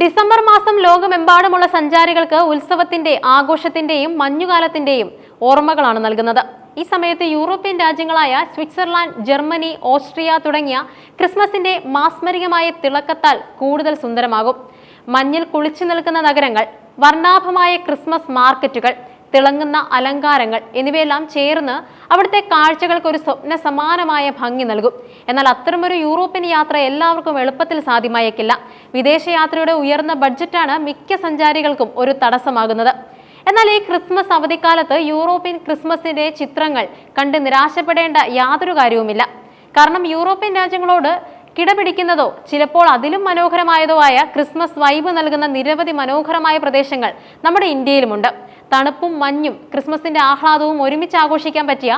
December മാസം ലോകമെമ്പാടുമുള്ള സഞ്ചാരികൾക്ക് ഉത്സവത്തിന്റെ ആഘോഷത്തിന്റെയും മഞ്ഞുകാലത്തിന്റെയും ഓർമ്മകളാണ് നൽകുന്നത്. ഈ സമയത്ത് യൂറോപ്യൻ രാജ്യങ്ങളായ സ്വിറ്റ്സർലാൻഡ്, ജർമ്മനി, ഓസ്ട്രിയ തുടങ്ങിയ ക്രിസ്മസിന്റെ മാസ്മരികമായ തിളക്കത്താൽ കൂടുതൽ സുന്ദരമാകും. മഞ്ഞിൽ കുളിച്ചു നിൽക്കുന്ന നഗരങ്ങൾ, വർണ്ണാഭമായ ക്രിസ്മസ് മാർക്കറ്റുകൾ, തിളങ്ങുന്ന അലങ്കാരങ്ങൾ എന്നിവയെല്ലാം ചേർന്ന് അവിടുത്തെ കാഴ്ചകൾക്ക് ഒരു സ്വപ്ന സമാനമായ ഭംഗി നൽകും. എന്നാൽ അത്തരമൊരു യൂറോപ്യൻ യാത്ര എല്ലാവർക്കും എളുപ്പത്തിൽ സാധ്യമായേക്കില്ല. വിദേശയാത്രയുടെ ഉയർന്ന ബഡ്ജറ്റാണ് മിക്ക സഞ്ചാരികൾക്കും ഒരു തടസ്സമാകുന്നത്. എന്നാൽ ഈ ക്രിസ്മസ് അവധിക്കാലത്ത് യൂറോപ്യൻ ക്രിസ്മസിന്റെ ചിത്രങ്ങൾ കണ്ട് നിരാശപ്പെടേണ്ട യാതൊരു കാര്യവുമില്ല. കാരണം യൂറോപ്യൻ രാജ്യങ്ങളോട് കിടപിടിക്കുന്നതോ ചിലപ്പോൾ അതിലും മനോഹരമായതോ ആയ ക്രിസ്മസ് വൈബ് നൽകുന്ന നിരവധി മനോഹരമായ പ്രദേശങ്ങൾ നമ്മുടെ ഇന്ത്യയിലുമുണ്ട്. തണുപ്പും മഞ്ഞും ക്രിസ്മസിന്റെ ആഹ്ലാദവും ഒരുമിച്ച് ആഘോഷിക്കാൻ പറ്റിയ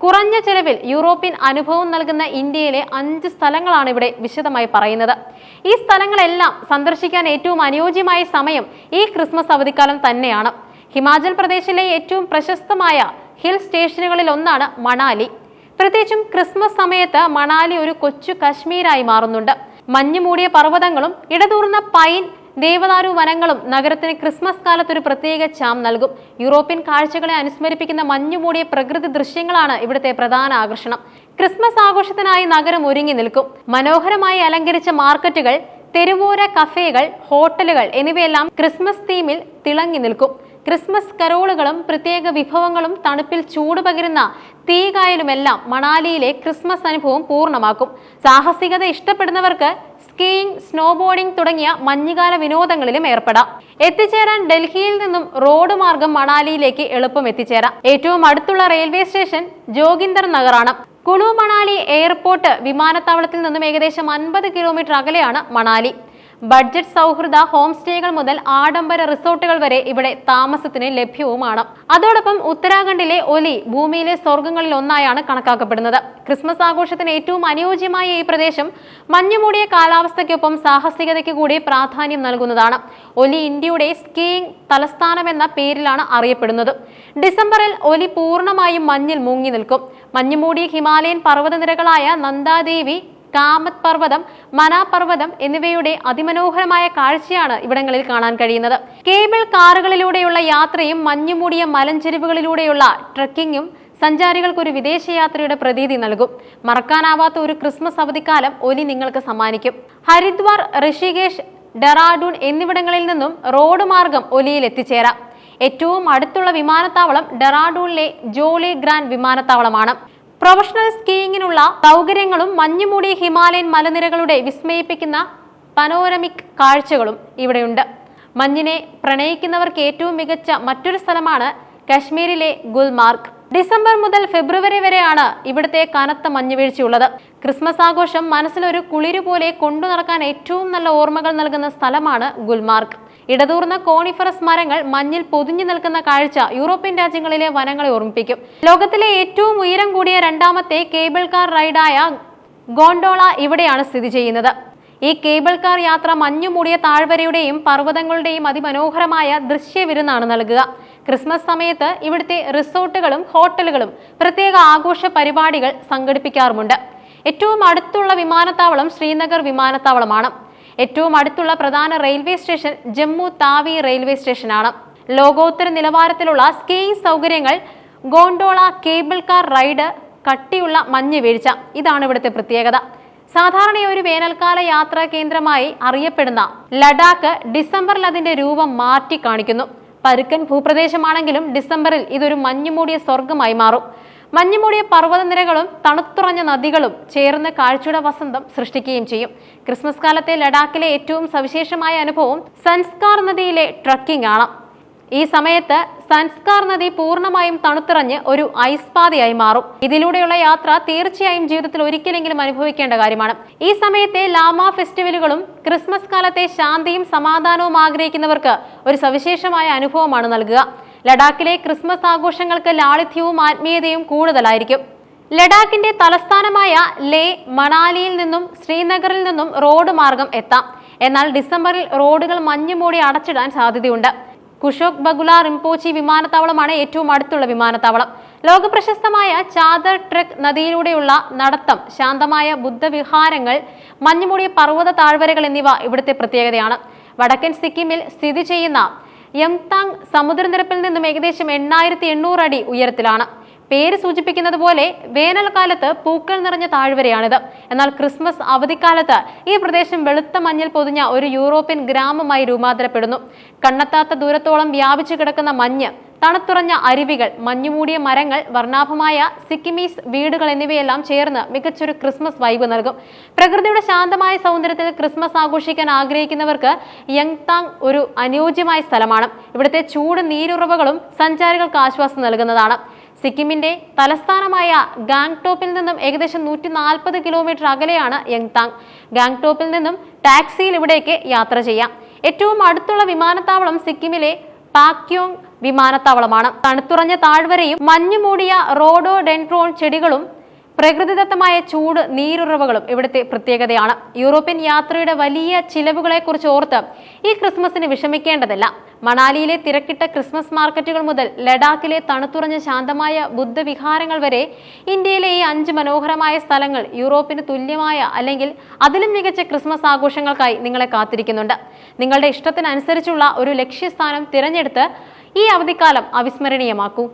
കുറഞ്ഞ ചെലവിൽ യൂറോപ്യൻ അനുഭവം നൽകുന്ന ഇന്ത്യയിലെ 5 സ്ഥലങ്ങളാണ് ഇവിടെ വിശദമായി പറയുന്നത്. ഈ സ്ഥലങ്ങളെല്ലാം സന്ദർശിക്കാൻ ഏറ്റവും അനുയോജ്യമായ സമയം ഈ ക്രിസ്മസ് അവധിക്കാലം തന്നെയാണ്. ഹിമാചൽ പ്രദേശിലെ ഏറ്റവും പ്രശസ്തമായ ഹിൽ സ്റ്റേഷനുകളിൽ ഒന്നാണ് മണാലി. പ്രത്യേകിച്ചും ക്രിസ്മസ് സമയത്ത് മണാലി ഒരു കൊച്ചു കശ്മീരായി മാറുന്നുണ്ട്. മഞ്ഞു മൂടിയ പർവ്വതങ്ങളും ഇടതൂർന്ന പൈൻ, ദേവദാരു വനങ്ങളും നഗരത്തിന് ക്രിസ്മസ് കാലത്ത് ഒരു പ്രത്യേക ചാം നൽകും. യൂറോപ്യൻ കാഴ്ചകളെ അനുസ്മരിപ്പിക്കുന്ന മഞ്ഞുമൂടിയ പ്രകൃതി ദൃശ്യങ്ങളാണ് ഇവിടുത്തെ പ്രധാന ആകർഷണം. ക്രിസ്മസ് ആഘോഷത്തിനായി നഗരം ഒരുങ്ങി നിൽക്കും. മനോഹരമായി അലങ്കരിച്ച മാർക്കറ്റുകൾ, തെരുവോര കഫേകൾ, ഹോട്ടലുകൾ എന്നിവയെല്ലാം ക്രിസ്മസ് തീമിൽ തിളങ്ങി നിൽക്കും. ക്രിസ്മസ് കരോളുകളും പ്രത്യേക വിഭവങ്ങളും തണുപ്പിൽ ചൂട് പകരുന്ന തീകായലുമെല്ലാം മണാലിയിലെ ക്രിസ്മസ് അനുഭവം പൂർണ്ണമാക്കും. സാഹസികത ഇഷ്ടപ്പെടുന്നവർക്ക് സ്കീയിങ്, സ്നോബോർഡിംഗ് തുടങ്ങിയ മഞ്ഞുകാല വിനോദങ്ങളിലും ഏർപ്പെടാം. എത്തിച്ചേരാൻ ഡൽഹിയിൽ നിന്നും റോഡ് മാർഗം മണാലിയിലേക്ക് എളുപ്പം എത്തിച്ചേരാം. ഏറ്റവും അടുത്തുള്ള railway station Joginder നഗറാണ്. Kullu Manali airport വിമാനത്താവളത്തിൽ നിന്നും ഏകദേശം 50 കിലോമീറ്റർ അകലെയാണ് മണാലി. ബഡ്ജറ്റ് സൗഹൃദ ഹോം സ്റ്റേകൾ മുതൽ ആഡംബര റിസോർട്ടുകൾ വരെ ഇവിടെ താമസത്തിന് ലഭ്യവുമാണ്. അതോടൊപ്പം ഉത്തരാഖണ്ഡിലെ ഒലി ഭൂമിയിലെ സ്വർഗങ്ങളിൽ ഒന്നായാണ് കണക്കാക്കപ്പെടുന്നത്. ക്രിസ്മസ് ആഘോഷത്തിന് ഏറ്റവും അനുയോജ്യമായ ഈ പ്രദേശം മഞ്ഞുമൂടിയ കാലാവസ്ഥയ്ക്കൊപ്പം സാഹസികതയ്ക്ക് കൂടി പ്രാധാന്യം നൽകുന്നതാണ്. ഒലി ഇന്ത്യയുടെ സ്കീയിങ് തലസ്ഥാനമെന്ന പേരിലാണ് അറിയപ്പെടുന്നത്. ഡിസംബറിൽ ഒലി പൂർണ്ണമായും മഞ്ഞിൽ മുങ്ങി നിൽക്കും. മഞ്ഞുമൂടിയ ഹിമാലയൻ പർവ്വതനിരകളായ നന്ദാദേവി, കാമത് പർവ്വതം, മനാ പർവ്വതം എന്നിവയുടെ അതിമനോഹരമായ കാഴ്ചയാണ് ഇവിടങ്ങളിൽ കാണാൻ കഴിയുന്നത്. കേബിൾ കാറുകളിലൂടെയുള്ള യാത്രയും മഞ്ഞുമൂടിയ മലഞ്ചെരിവുകളിലൂടെയുള്ള ട്രക്കിങ്ങും സഞ്ചാരികൾക്ക് ഒരു വിദേശയാത്രയുടെ പ്രതീതി നൽകും. മറക്കാനാവാത്ത ഒരു ക്രിസ്മസ് അവധിക്കാലം ഒലി നിങ്ങൾക്ക് സമ്മാനിക്കും. ഹരിദ്വാർ, ഋഷികേശ്, ഡെറാഡൂൺ എന്നിവിടങ്ങളിൽ നിന്നും റോഡ് മാർഗം ഒലിയിൽ എത്തിച്ചേരാം. ഏറ്റവും അടുത്തുള്ള വിമാനത്താവളം ഡെറാഡൂണിലെ ജോളി ഗ്രാൻഡ് വിമാനത്താവളമാണ്. പ്രൊഫഷണൽ സ്കീയിങ്ങിനുള്ള സൗകര്യങ്ങളും മഞ്ഞുമൂടിയ ഹിമാലയൻ മലനിരകളുടെ വിസ്മയിപ്പിക്കുന്ന പനോരമിക് കാഴ്ചകളും ഇവിടെയുണ്ട്. മഞ്ഞിനെ പ്രണയിക്കുന്നവർക്ക് ഏറ്റവും മികച്ച മറ്റൊരു സ്ഥലമാണ് കശ്മീരിലെ ഗുൽമാർഗ്. ഡിസംബർ മുതൽ ഫെബ്രുവരി വരെയാണ് ഇവിടുത്തെ കനത്ത മഞ്ഞുവീഴ്ചയുള്ളത്. ക്രിസ്മസ് ആഘോഷം മനസ്സിലൊരു കുളിരു പോലെ കൊണ്ടു നടക്കാൻ ഏറ്റവും നല്ല ഓർമ്മകൾ നൽകുന്ന സ്ഥലമാണ് ഗുൽമാർഗ്. ഇടതൂർന്ന കോണിഫറസ് മരങ്ങൾ മഞ്ഞിൽ പൊതിഞ്ഞു നിൽക്കുന്ന കാഴ്ച യൂറോപ്യൻ രാജ്യങ്ങളിലെ വനങ്ങളെ ഓർമ്മിപ്പിക്കും. ലോകത്തിലെ ഏറ്റവും ഉയരം കൂടിയ 2ാമത്തെ കേബിൾ കാർ റൈഡായ ഗോണ്ടോള ഇവിടെയാണ് സ്ഥിതി ചെയ്യുന്നത്. ഈ കേബിൾ കാർ യാത്ര മഞ്ഞുമൂടിയ താഴ്വരയുടെയും പർവ്വതങ്ങളുടെയും അതിമനോഹരമായ ദൃശ്യവിരുന്നാണ് നൽകുക. ക്രിസ്മസ് സമയത്ത് ഇവിടുത്തെ റിസോർട്ടുകളും ഹോട്ടലുകളും പ്രത്യേക ആഘോഷ പരിപാടികൾ സംഘടിപ്പിക്കാറുമുണ്ട്. ഏറ്റവും അടുത്തുള്ള വിമാനത്താവളം ശ്രീനഗർ വിമാനത്താവളമാണ്. ഏറ്റവും അടുത്തുള്ള പ്രധാന railway station Jammu Tawi railway സ്റ്റേഷനാണ്. ലോകോത്തര നിലവാരത്തിലുള്ള സ്കീയിങ് സൗകര്യങ്ങൾ, ഗോണ്ടോള, കേബിൾ കാർ റൈഡ്, കട്ടിയുള്ള മഞ്ഞ് വീഴ്ച ഇതാണ് ഇവിടുത്തെ പ്രത്യേകത. സാധാരണ ഒരു വേനൽക്കാല യാത്രാ കേന്ദ്രമായി അറിയപ്പെടുന്ന ലഡാക്ക് ഡിസംബറിൽ അതിന്റെ രൂപം മാറ്റി കാണിക്കുന്നു. പരുക്കൻ ഭൂപ്രദേശമാണെങ്കിലും ഡിസംബറിൽ ഇതൊരു മഞ്ഞുമൂടിയ സ്വർഗമായി മാറും. മഞ്ഞുമൂടിയ പർവ്വതനിരകളും തണുത്തുറഞ്ഞ നദികളും ചേർന്ന് കാഴ്ചയുടെ വസന്തം സൃഷ്ടിക്കുകയും ചെയ്യും. ക്രിസ്മസ് കാലത്തെ ലഡാക്കിലെ ഏറ്റവും സവിശേഷമായ അനുഭവം സൻസ്കാർ നദിയിലെ ട്രക്കിംഗ് ആണ്. ഈ സമയത്ത് സൻസ്കാർ നദി പൂർണ്ണമായും തണുത്തിറഞ്ഞ് ഒരു ഐസ് പാതയായി മാറും. ഇതിലൂടെയുള്ള യാത്ര തീർച്ചയായും ജീവിതത്തിൽ ഒരിക്കലെങ്കിലും അനുഭവിക്കേണ്ട കാര്യമാണ്. ഈ സമയത്തെ ലാമ ഫെസ്റ്റിവലുകളും ക്രിസ്മസ് കാലത്തെ ശാന്തിയും സമാധാനവും ആഗ്രഹിക്കുന്നവർക്ക് ഒരു സവിശേഷമായ അനുഭവമാണ് നൽകുക. ലഡാക്കിലെ ക്രിസ്മസ് ആഘോഷങ്ങൾക്ക് ലാളിത്യവും ആത്മീയതയും കൂടുതലായിരിക്കും. ലഡാക്കിന്റെ തലസ്ഥാനമായ ലേ, മണാലിയിൽ നിന്നും ശ്രീനഗറിൽ നിന്നും റോഡ് മാർഗം എത്താം. എന്നാൽ ഡിസംബറിൽ റോഡുകൾ മഞ്ഞുമൂടി അടച്ചിടാൻ സാധ്യതയുണ്ട്. കുഷോക് ബഗുല റിംപോച്ചി വിമാനത്താവളമാണ് ഏറ്റവും അടുത്തുള്ള വിമാനത്താവളം. ലോകപ്രശസ്തമായ ചാദർ ട്രെക്ക് നദിയിലൂടെയുള്ള നടത്തം, ശാന്തമായ ബുദ്ധവിഹാരങ്ങൾ, മഞ്ഞുമൂടിയ പർവ്വത താഴ്വരകൾ എന്നിവ ഇവിടുത്തെ പ്രത്യേകതയാണ്. വടക്കൻ സിക്കിമിൽ സ്ഥിതി ചെയ്യുന്ന യംതാങ് സമുദ്രനിരപ്പിൽ നിന്നും ഏകദേശം 8800 അടി ഉയരത്തിലാണ്. പേര് സൂചിപ്പിക്കുന്നത് പോലെ വേനൽക്കാലത്ത് പൂക്കൾ നിറഞ്ഞ താഴ്വരയാണിത്. എന്നാൽ ക്രിസ്മസ് അവധിക്കാലത്ത് ഈ പ്രദേശം വെളുത്ത മഞ്ഞിൽ പൊതിഞ്ഞ ഒരു യൂറോപ്യൻ ഗ്രാമമായി രൂപാന്തരപ്പെടുന്നു. കണ്ണെത്താത്ത ദൂരത്തോളം വ്യാപിച്ചു കിടക്കുന്ന മഞ്ഞ്, തണുത്തുറഞ്ഞ അരുവികൾ, മഞ്ഞുമൂടിയ മരങ്ങൾ, വർണ്ണാഭമായ സിക്കിമീസ് വീടുകൾ എന്നിവയെല്ലാം ചേർന്ന് മികച്ചൊരു ക്രിസ്മസ് വൈബ് നൽകും. പ്രകൃതിയുടെ ശാന്തമായ സൗന്ദര്യത്തിൽ ക്രിസ്മസ് ആഘോഷിക്കാൻ ആഗ്രഹിക്കുന്നവർക്ക് യംതാങ് ഒരു അനുയോജ്യമായ സ്ഥലമാണ്. ഇവിടുത്തെ ചൂട് നീരുറവകളും സഞ്ചാരികൾക്ക് ആശ്വാസം നൽകുന്നതാണ്. സിക്കിമിന്റെ തലസ്ഥാനമായ ഗാംഗ്ടോക്കിൽ നിന്നും ഏകദേശം 140 കിലോമീറ്റർ അകലെയാണ് യംതാങ്. ഗാംഗ്ടോക്കിൽ നിന്നും ടാക്സിയിൽ ഇവിടേക്ക് യാത്ര ചെയ്യാം. ഏറ്റവും അടുത്തുള്ള വിമാനത്താവളം സിക്കിമിലെ പാക്യോങ് വിമാനത്താവളമാണ്. തണുത്തുറഞ്ഞ താഴ്വരയും മഞ്ഞുമൂടിയ റോഡോഡെൻഡ്രോൺ ചെടികളും പ്രകൃതിദത്തമായ ചൂട് നീരുറവകളും ഇവിടുത്തെ പ്രത്യേകതയാണ്. യൂറോപ്യൻ യാത്രയുടെ വലിയ ചിലവുകളെ കുറിച്ച് ഓർത്ത് ഈ ക്രിസ്മസിന് വിഷമിക്കേണ്ടതില്ല. മണാലിയിലെ തിരക്കിട്ട ക്രിസ്മസ് മാർക്കറ്റുകൾ മുതൽ ലഡാക്കിലെ തണുത്തുറഞ്ഞ ശാന്തമായ ബുദ്ധവിഹാരങ്ങൾ വരെ ഇന്ത്യയിലെ ഈ 5 മനോഹരമായ സ്ഥലങ്ങൾ യൂറോപ്പിന് തുല്യമായ അല്ലെങ്കിൽ അതിലും മികച്ച ക്രിസ്മസ് ആഘോഷങ്ങൾക്കായി നിങ്ങളെ കാത്തിരിക്കുന്നുണ്ട്. നിങ്ങളുടെ ഇഷ്ടത്തിനനുസരിച്ചുള്ള ഒരു ലക്ഷ്യസ്ഥാനം തിരഞ്ഞെടുത്ത് ഈ അവധിക്കാലം അവിസ്മരണീയമാക്കൂ.